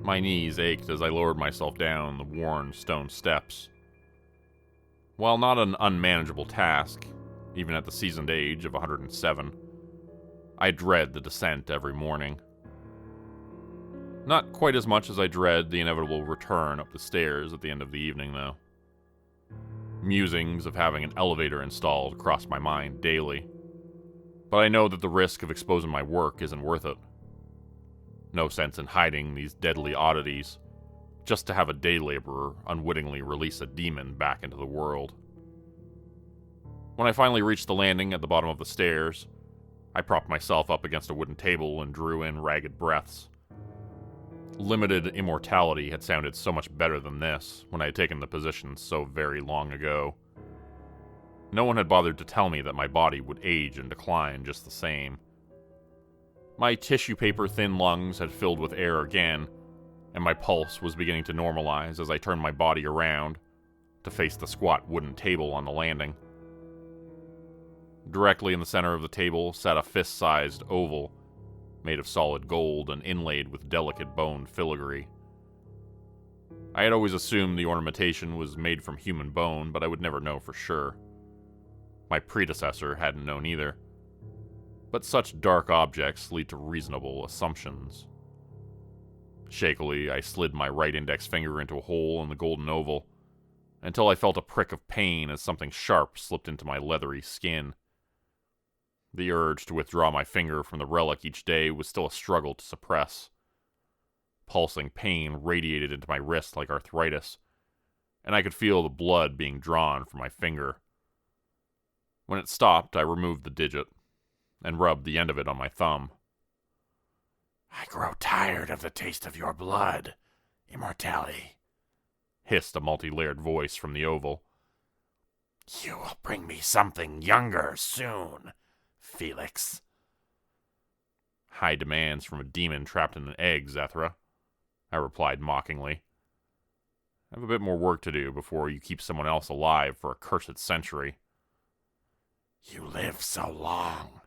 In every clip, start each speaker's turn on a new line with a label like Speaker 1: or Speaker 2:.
Speaker 1: My knees ached as I lowered myself down the worn stone steps. While not an unmanageable task, even at the seasoned age of 107, I dread the descent every morning. Not quite as much as I dread the inevitable return up the stairs at the end of the evening, though. Musings of having an elevator installed cross my mind daily, but I know that the risk of exposing my work isn't worth it. No sense in hiding these deadly oddities, just to have a day laborer unwittingly release a demon back into the world. When I finally reached the landing at the bottom of the stairs, I propped myself up against a wooden table and drew in ragged breaths. Limited immortality had sounded so much better than this when I had taken the position so very long ago. No one had bothered to tell me that my body would age and decline just the same. My tissue paper thin lungs had filled with air again, and my pulse was beginning to normalize as I turned my body around to face the squat wooden table on the landing. Directly in the center of the table sat a fist-sized oval made of solid gold and inlaid with delicate bone filigree. I had always assumed the ornamentation was made from human bone, but I would never know for sure. My predecessor hadn't known either. But such dark objects lead to reasonable assumptions. Shakily, I slid my right index finger into a hole in the golden oval, until I felt a prick of pain as something sharp slipped into my leathery skin. The urge to withdraw my finger from the relic each day was still a struggle to suppress. Pulsing pain radiated into my wrist like arthritis, and I could feel the blood being drawn from my finger. When it stopped, I removed the digit and rubbed the end of it on my thumb.
Speaker 2: "I grow tired of the taste of your blood, immortality,"
Speaker 1: hissed a multi-layered voice from the oval.
Speaker 2: "You will bring me something younger soon, Felix."
Speaker 1: "High demands from a demon trapped in an egg, Zethra," I replied mockingly. "I have a bit more work to do before you keep someone else alive for a cursed century."
Speaker 2: "You live so long.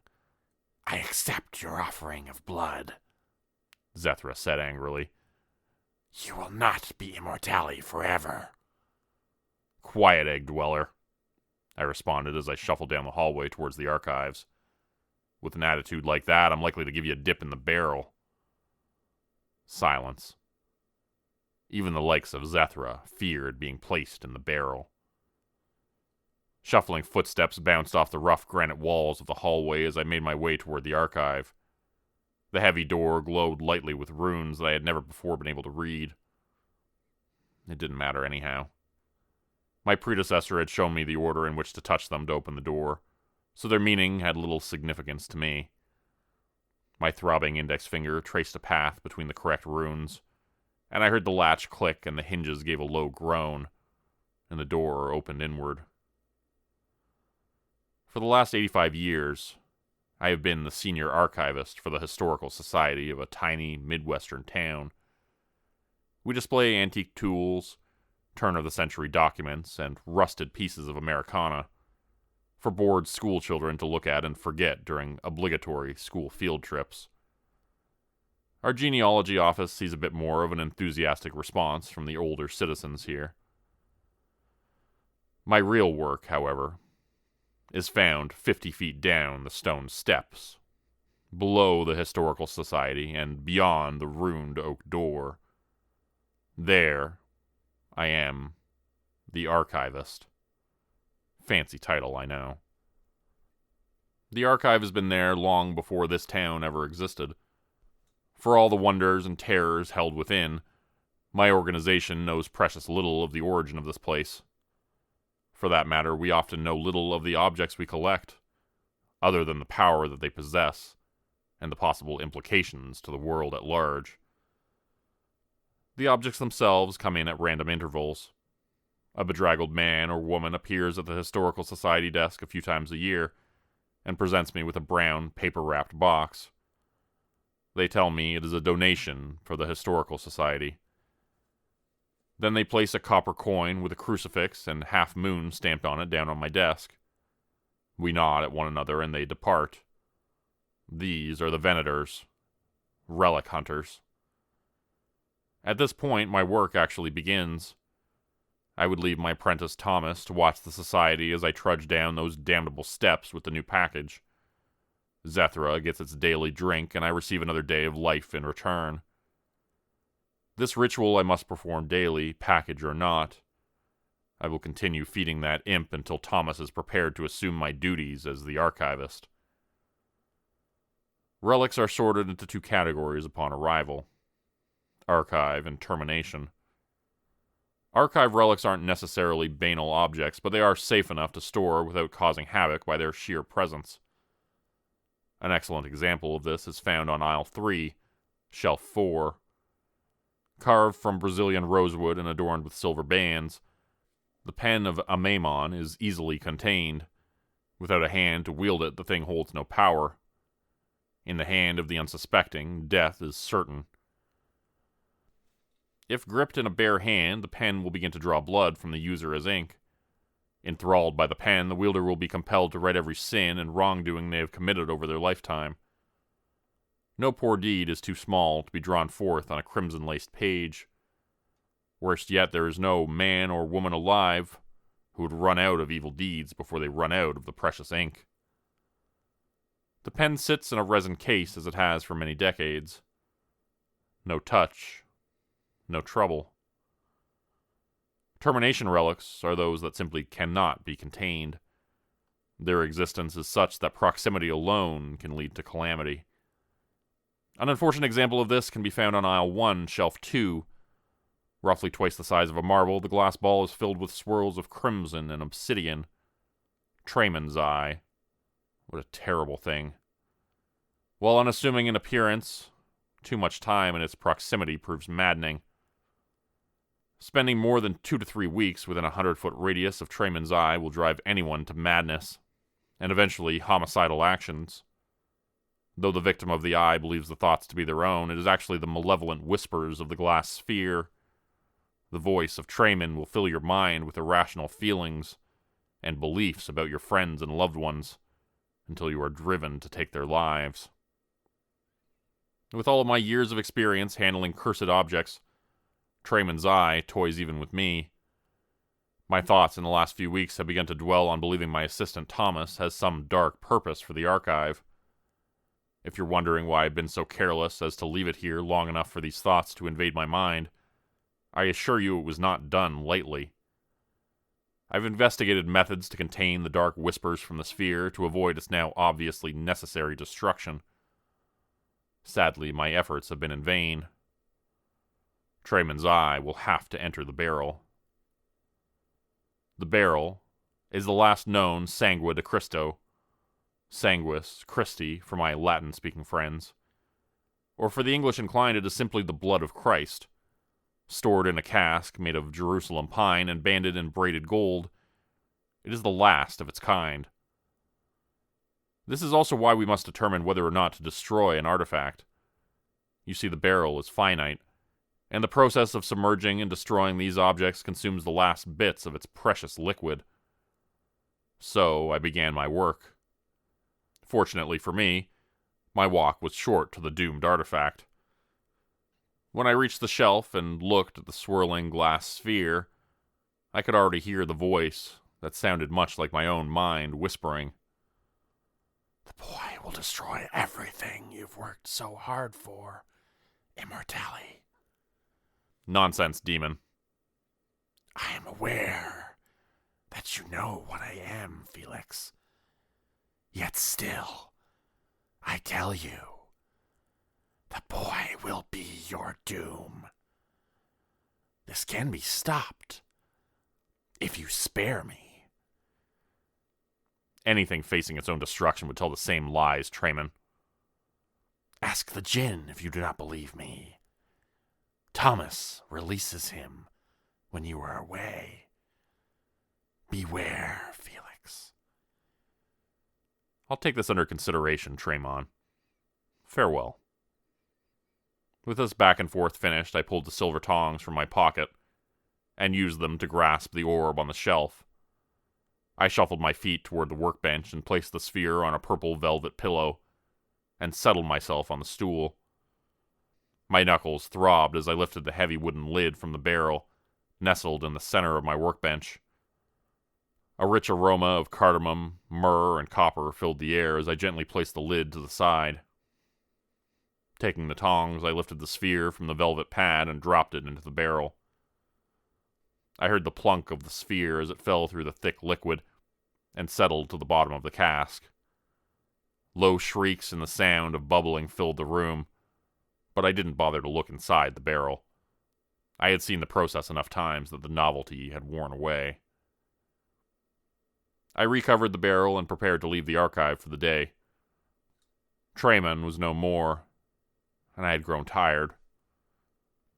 Speaker 2: I accept your offering of blood,"
Speaker 1: Zethra said angrily.
Speaker 2: "You will not be immortality forever."
Speaker 1: "Quiet, egg dweller," I responded as I shuffled down the hallway towards the archives. "With an attitude like that, I'm likely to give you a dip in the barrel." Silence. Even the likes of Zethra feared being placed in the barrel. Shuffling footsteps bounced off the rough granite walls of the hallway as I made my way toward the archive. The heavy door glowed lightly with runes that I had never before been able to read. It didn't matter anyhow. My predecessor had shown me the order in which to touch them to open the door, so their meaning had little significance to me. My throbbing index finger traced a path between the correct runes, and I heard the latch click and the hinges gave a low groan, and the door opened inward. For the last 85 years, I have been the senior archivist for the Historical Society of a tiny Midwestern town. We display antique tools, turn-of-the-century documents, and rusted pieces of Americana for bored school children to look at and forget during obligatory school field trips. Our genealogy office sees a bit more of an enthusiastic response from the older citizens here. My real work, however, is found 50 feet down the stone steps, below the Historical Society and beyond the ruined oak door. There, I am the archivist. Fancy title, I know. The archive has been there long before this town ever existed. For all the wonders and terrors held within, my organization knows precious little of the origin of this place. For that matter, we often know little of the objects we collect, other than the power that they possess, and the possible implications to the world at large. The objects themselves come in at random intervals. A bedraggled man or woman appears at the Historical Society desk a few times a year, and presents me with a brown, paper-wrapped box. They tell me it is a donation for the Historical Society. Then they place a copper coin with a crucifix and half-moon stamped on it down on my desk. We nod at one another and they depart. These are the Venators, relic hunters. At this point, my work actually begins. I would leave my apprentice Thomas to watch the society as I trudge down those damnable steps with the new package. Zethra gets its daily drink, and I receive another day of life in return. This ritual I must perform daily, package or not. I will continue feeding that imp until Thomas is prepared to assume my duties as the archivist. Relics are sorted into two categories upon arrival: archive and termination. Archive relics aren't necessarily banal objects, but they are safe enough to store without causing havoc by their sheer presence. An excellent example of this is found on aisle 3, shelf 4. Carved from Brazilian rosewood and adorned with silver bands, the pen of Amamon is easily contained. Without a hand to wield it, the thing holds no power. In the hand of the unsuspecting, death is certain. If gripped in a bare hand, the pen will begin to draw blood from the user as ink. Enthralled by the pen, the wielder will be compelled to write every sin and wrongdoing they have committed over their lifetime. No poor deed is too small to be drawn forth on a crimson-laced page. Worst yet, there is no man or woman alive who would run out of evil deeds before they run out of the precious ink. The pen sits in a resin case as it has for many decades. No touch, no trouble. Termination relics are those that simply cannot be contained. Their existence is such that proximity alone can lead to calamity. An unfortunate example of this can be found on aisle 1, shelf 2. Roughly twice the size of a marble, the glass ball is filled with swirls of crimson and obsidian. Trayman's eye. What a terrible thing. While unassuming in appearance, too much time in its proximity proves maddening. Spending more than 2 to 3 weeks within a 100-foot radius of Trayman's eye will drive anyone to madness, and eventually homicidal actions. Though the victim of the eye believes the thoughts to be their own, it is actually the malevolent whispers of the glass sphere. The voice of Trayman will fill your mind with irrational feelings and beliefs about your friends and loved ones until you are driven to take their lives. With all of my years of experience handling cursed objects, Trayman's eye toys even with me. My thoughts in the last few weeks have begun to dwell on believing my assistant Thomas has some dark purpose for the archive. If you're wondering why I've been so careless as to leave it here long enough for these thoughts to invade my mind, I assure you it was not done lightly. I've investigated methods to contain the dark whispers from the sphere to avoid its now obviously necessary destruction. Sadly, my efforts have been in vain. Trayman's eye will have to enter the barrel. The barrel is the last known Sangua de Cristo, Sanguis Christi for my Latin-speaking friends, or for the English-inclined it is simply the blood of Christ. Stored in a cask made of Jerusalem pine and banded in braided gold, it is the last of its kind. This is also why we must determine whether or not to destroy an artifact. You see, the barrel is finite, and the process of submerging and destroying these objects consumes the last bits of its precious liquid. So I began my work. Fortunately for me, my walk was short to the doomed artifact. When I reached the shelf and looked at the swirling glass sphere, I could already hear the voice that sounded much like my own mind whispering,
Speaker 2: "The boy will destroy everything you've worked so hard for. Immortality."
Speaker 1: "Nonsense, demon."
Speaker 2: "I am aware that you know what I am, Felix. Yet still, I tell you, the boy will be your doom. This can be stopped if you spare me."
Speaker 1: Anything facing its own destruction would tell the same lies, Trayman.
Speaker 2: "Ask the djinn if you do not believe me. Thomas releases him when you are away. Beware, Felix."
Speaker 1: I'll take this under consideration, Traymon. Farewell. With this back and forth finished, I pulled the silver tongs from my pocket and used them to grasp the orb on the shelf. I shuffled my feet toward the workbench and placed the sphere on a purple velvet pillow and settled myself on the stool. My knuckles throbbed as I lifted the heavy wooden lid from the barrel, nestled in the center of my workbench. A rich aroma of cardamom, myrrh, and copper filled the air as I gently placed the lid to the side. Taking the tongs, I lifted the sphere from the velvet pad and dropped it into the barrel. I heard the plunk of the sphere as it fell through the thick liquid and settled to the bottom of the cask. Low shrieks and the sound of bubbling filled the room, but I didn't bother to look inside the barrel. I had seen the process enough times that the novelty had worn away. I recovered the barrel and prepared to leave the archive for the day. Trayman was no more, and I had grown tired.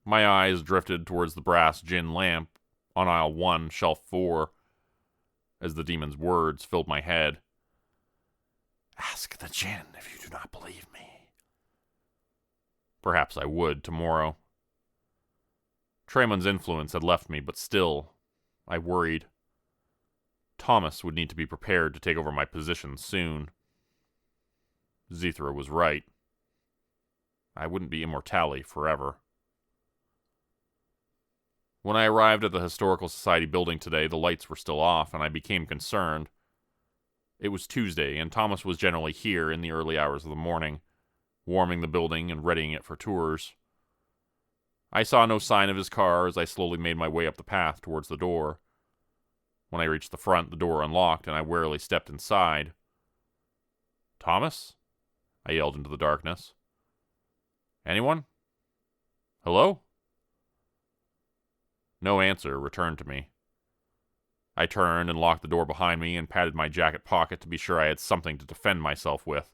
Speaker 1: My eyes drifted towards the brass gin lamp on aisle 1, shelf 4, as the demon's words filled my head.
Speaker 2: Ask the djinn if you do not believe me.
Speaker 1: Perhaps I would tomorrow. Trayman's influence had left me, but still, I worried. Thomas would need to be prepared to take over my position soon. Zithra was right. I wouldn't be immortale forever. When I arrived at the Historical Society building today, the lights were still off, and I became concerned. It was Tuesday, and Thomas was generally here in the early hours of the morning, warming the building and readying it for tours. I saw no sign of his car as I slowly made my way up the path towards the door. When I reached the front, the door unlocked, and I warily stepped inside. "Thomas?" I yelled into the darkness. "Anyone? Hello?" No answer returned to me. I turned and locked the door behind me and patted my jacket pocket to be sure I had something to defend myself with.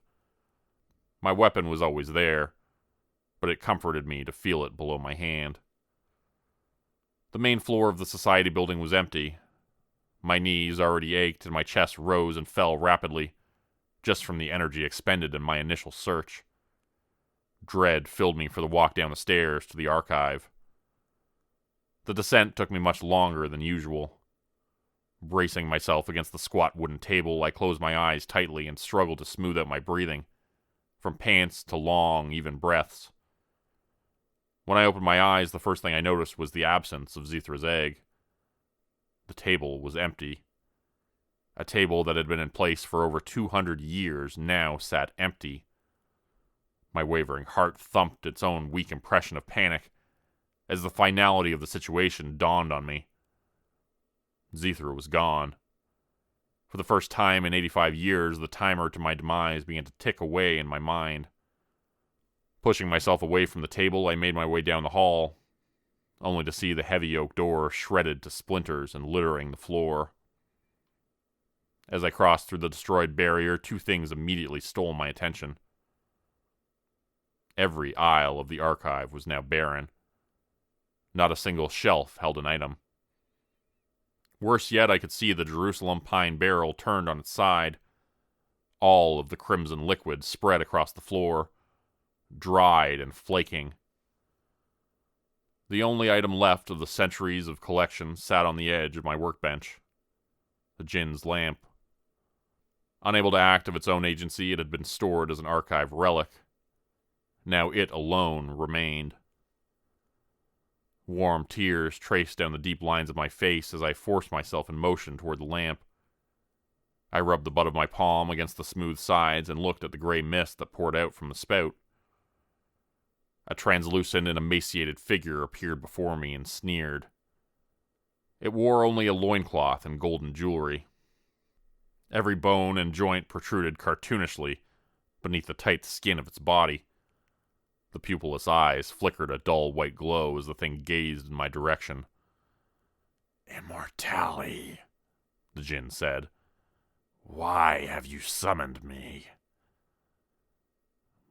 Speaker 1: My weapon was always there, but it comforted me to feel it below my hand. The main floor of the society building was empty. My knees already ached and my chest rose and fell rapidly, just from the energy expended in my initial search. Dread filled me for the walk down the stairs to the archive. The descent took me much longer than usual. Bracing myself against the squat wooden table, I closed my eyes tightly and struggled to smooth out my breathing, from pants to long, even breaths. When I opened my eyes, the first thing I noticed was the absence of Zithra's egg. The table was empty. A table that had been in place for over 200 years now sat empty. My wavering heart thumped its own weak impression of panic as the finality of the situation dawned on me. Zithra was gone. For the first time in 85 years, the timer to my demise began to tick away in my mind. Pushing myself away from the table, I made my way down the hall, only to see the heavy oak door shredded to splinters and littering the floor. As I crossed through the destroyed barrier, two things immediately stole my attention. Every aisle of the archive was now barren. Not a single shelf held an item. Worse yet, I could see the Jerusalem pine barrel turned on its side. All of the crimson liquid spread across the floor, dried and flaking. The only item left of the centuries of collection sat on the edge of my workbench. The djinn's lamp. Unable to act of its own agency, it had been stored as an archive relic. Now it alone remained. Warm tears traced down the deep lines of my face as I forced myself in motion toward the lamp. I rubbed the butt of my palm against the smooth sides and looked at the gray mist that poured out from the spout. A translucent and emaciated figure appeared before me and sneered. It wore only a loincloth and golden jewelry. Every bone and joint protruded cartoonishly beneath the tight skin of its body. The pupilless eyes flickered a dull white glow as the thing gazed in my direction.
Speaker 2: "Immortale,"
Speaker 1: the djinn said.
Speaker 2: "Why have you summoned me?"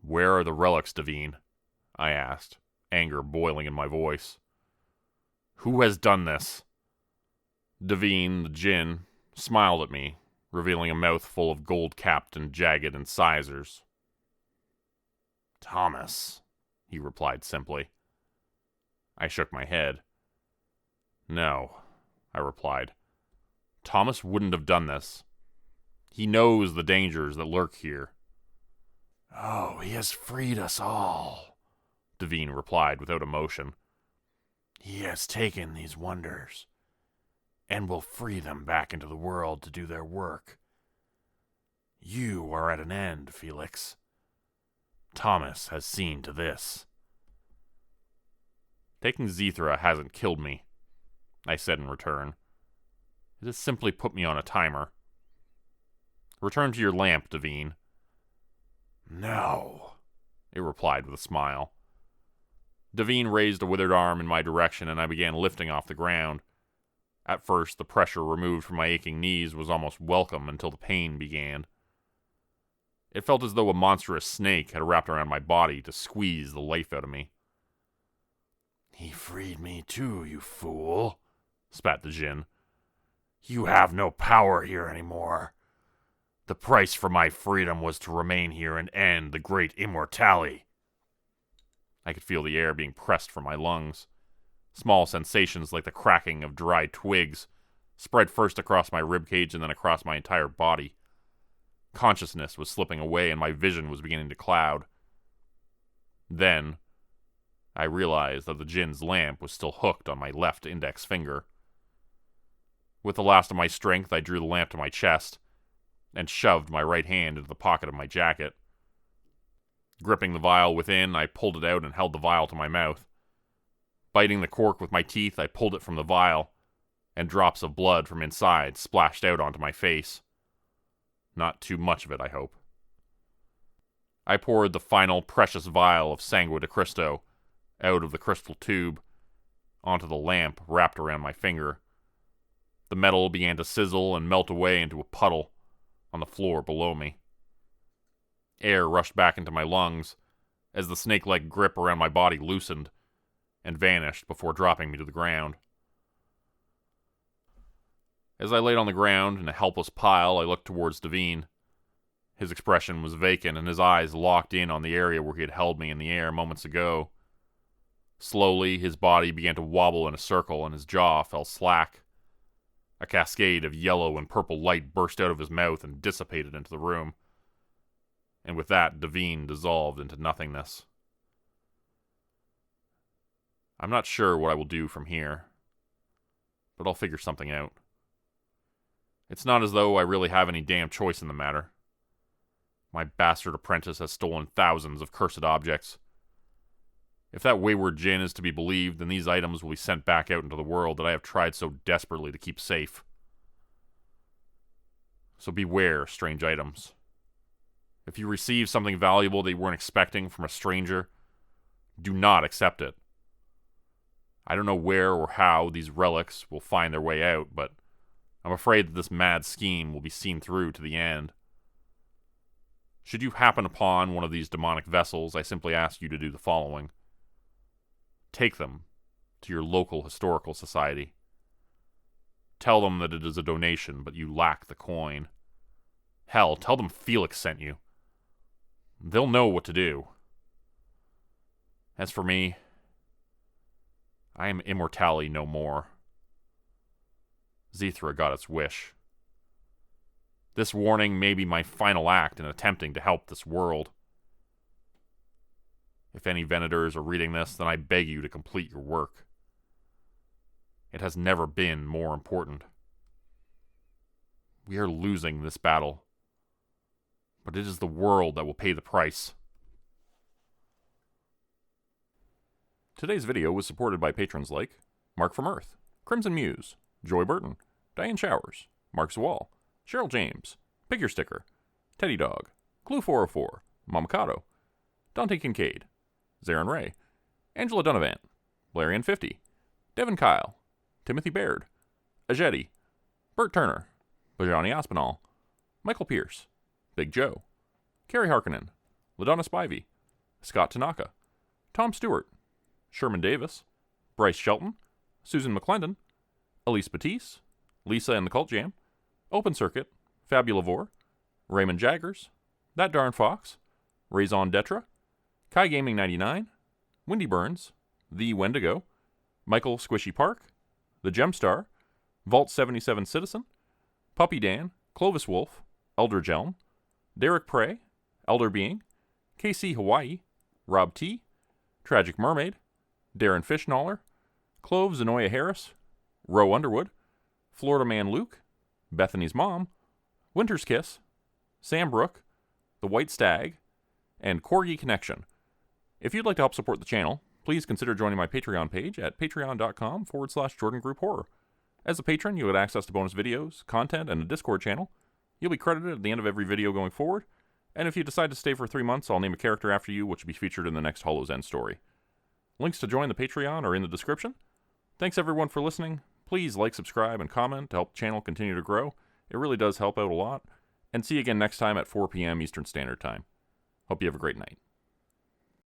Speaker 1: "Where are the relics, Devine?" I asked, anger boiling in my voice. "Who has done this?" Devine, the djinn, smiled at me, revealing a mouth full of gold-capped and jagged incisors.
Speaker 2: "Thomas," he replied simply.
Speaker 1: I shook my head. "No," I replied. "Thomas wouldn't have done this. He knows the dangers that lurk here."
Speaker 2: "Oh, he has freed us all,"
Speaker 1: Devine replied without emotion.
Speaker 2: He has taken these wonders and will free them back into the world to do their work. You are at an end, Felix. Thomas has seen to this.
Speaker 1: Taking Zethra hasn't killed me, I said in return. It has simply put me on a timer. Return to your lamp, Devine.
Speaker 2: No,
Speaker 1: it replied with a smile. Devine raised a withered arm in my direction, and I began lifting off the ground. At first, the pressure removed from my aching knees was almost welcome until the pain began. It felt as though a monstrous snake had wrapped around my body to squeeze the life out of me.
Speaker 2: He freed me too, you fool, spat the djinn. You have no power here anymore. The price for my freedom was to remain here and end the great immortality.
Speaker 1: I could feel the air being pressed from my lungs. Small sensations like the cracking of dried twigs spread first across my ribcage and then across my entire body. Consciousness was slipping away and my vision was beginning to cloud. Then, I realized that the djinn's lamp was still hooked on my left index finger. With the last of my strength, I drew the lamp to my chest and shoved my right hand into the pocket of my jacket. Gripping the vial within, I pulled it out and held the vial to my mouth. Biting the cork with my teeth, I pulled it from the vial, and drops of blood from inside splashed out onto my face. Not too much of it, I hope. I poured the final precious vial of sangue de Cristo out of the crystal tube onto the lamp wrapped around my finger. The metal began to sizzle and melt away into a puddle on the floor below me. Air rushed back into my lungs as the snake-like grip around my body loosened and vanished before dropping me to the ground. As I laid on the ground in a helpless pile, I looked towards Devine. His expression was vacant and his eyes locked in on the area where he had held me in the air moments ago. Slowly, his body began to wobble in a circle and his jaw fell slack. A cascade of yellow and purple light burst out of his mouth and dissipated into the room. And with that, Devine dissolved into nothingness. I'm not sure what I will do from here, but I'll figure something out. It's not as though I really have any damn choice in the matter. My bastard apprentice has stolen thousands of cursed objects. If that wayward djinn is to be believed, then these items will be sent back out into the world that I have tried so desperately to keep safe. So beware, strange items. If you receive something valuable that you weren't expecting from a stranger, do not accept it. I don't know where or how these relics will find their way out, but I'm afraid that this mad scheme will be seen through to the end. Should you happen upon one of these demonic vessels, I simply ask you to do the following. Take them to your local historical society. Tell them that it is a donation, but you lack the coin. Hell, tell them Felix sent you. They'll know what to do. As for me, I am immortality no more. Zethra got its wish. This warning may be my final act in attempting to help this world. If any Venators are reading this, then I beg you to complete your work. It has never been more important. We are losing this battle, but it is the world that will pay the price. Today's video was supported by patrons like Mark from Earth, Crimson Muse, Joy Burton, Diane Showers, Mark Zawal, Cheryl James, Figure Sticker, Teddy Dog, Clue404, Mamakato, Dante Kincaid, Zarin Ray, Angela Donovan, Blarian50, Devin Kyle, Timothy Baird, Ajeti, Bert Turner, Bajani Aspinall, Michael Pierce, Big Joe, Carrie Harkonnen, LaDonna Spivey, Scott Tanaka, Tom Stewart, Sherman Davis, Bryce Shelton, Susan McClendon, Elise Batiste, Lisa and the Cult Jam, Open Circuit, Fabulavore, Raymond Jaggers, That Darn Fox, Raison Detra, Kai Gaming 99, Wendy Burns, The Wendigo, Michael Squishy Park, The Gemstar, Vault 77 Citizen, Puppy Dan, Clovis Wolf, Eldridge Elm, Derek Prey, Elder Being, KC Hawaii, Rob T, Tragic Mermaid, Darren Fishnaller, Clove Zenoya Harris, Roe Underwood, Florida Man Luke, Bethany's Mom, Winter's Kiss, Sam Brook, The White Stag, and Corgi Connection. If you'd like to help support the channel, please consider joining my Patreon page at patreon.com/Jordan Group Horror. As a patron, you'll get access to bonus videos, content, and a Discord channel. You'll be credited at the end of every video going forward, and if you decide to stay for 3 months, I'll name a character after you, which will be featured in the next Hollow's End story. Links to join the Patreon are in the description. Thanks everyone for listening. Please like, subscribe, and comment to help the channel continue to grow. It really does help out a lot. And see you again next time at 4 p.m. Eastern Standard Time. Hope you have a great night.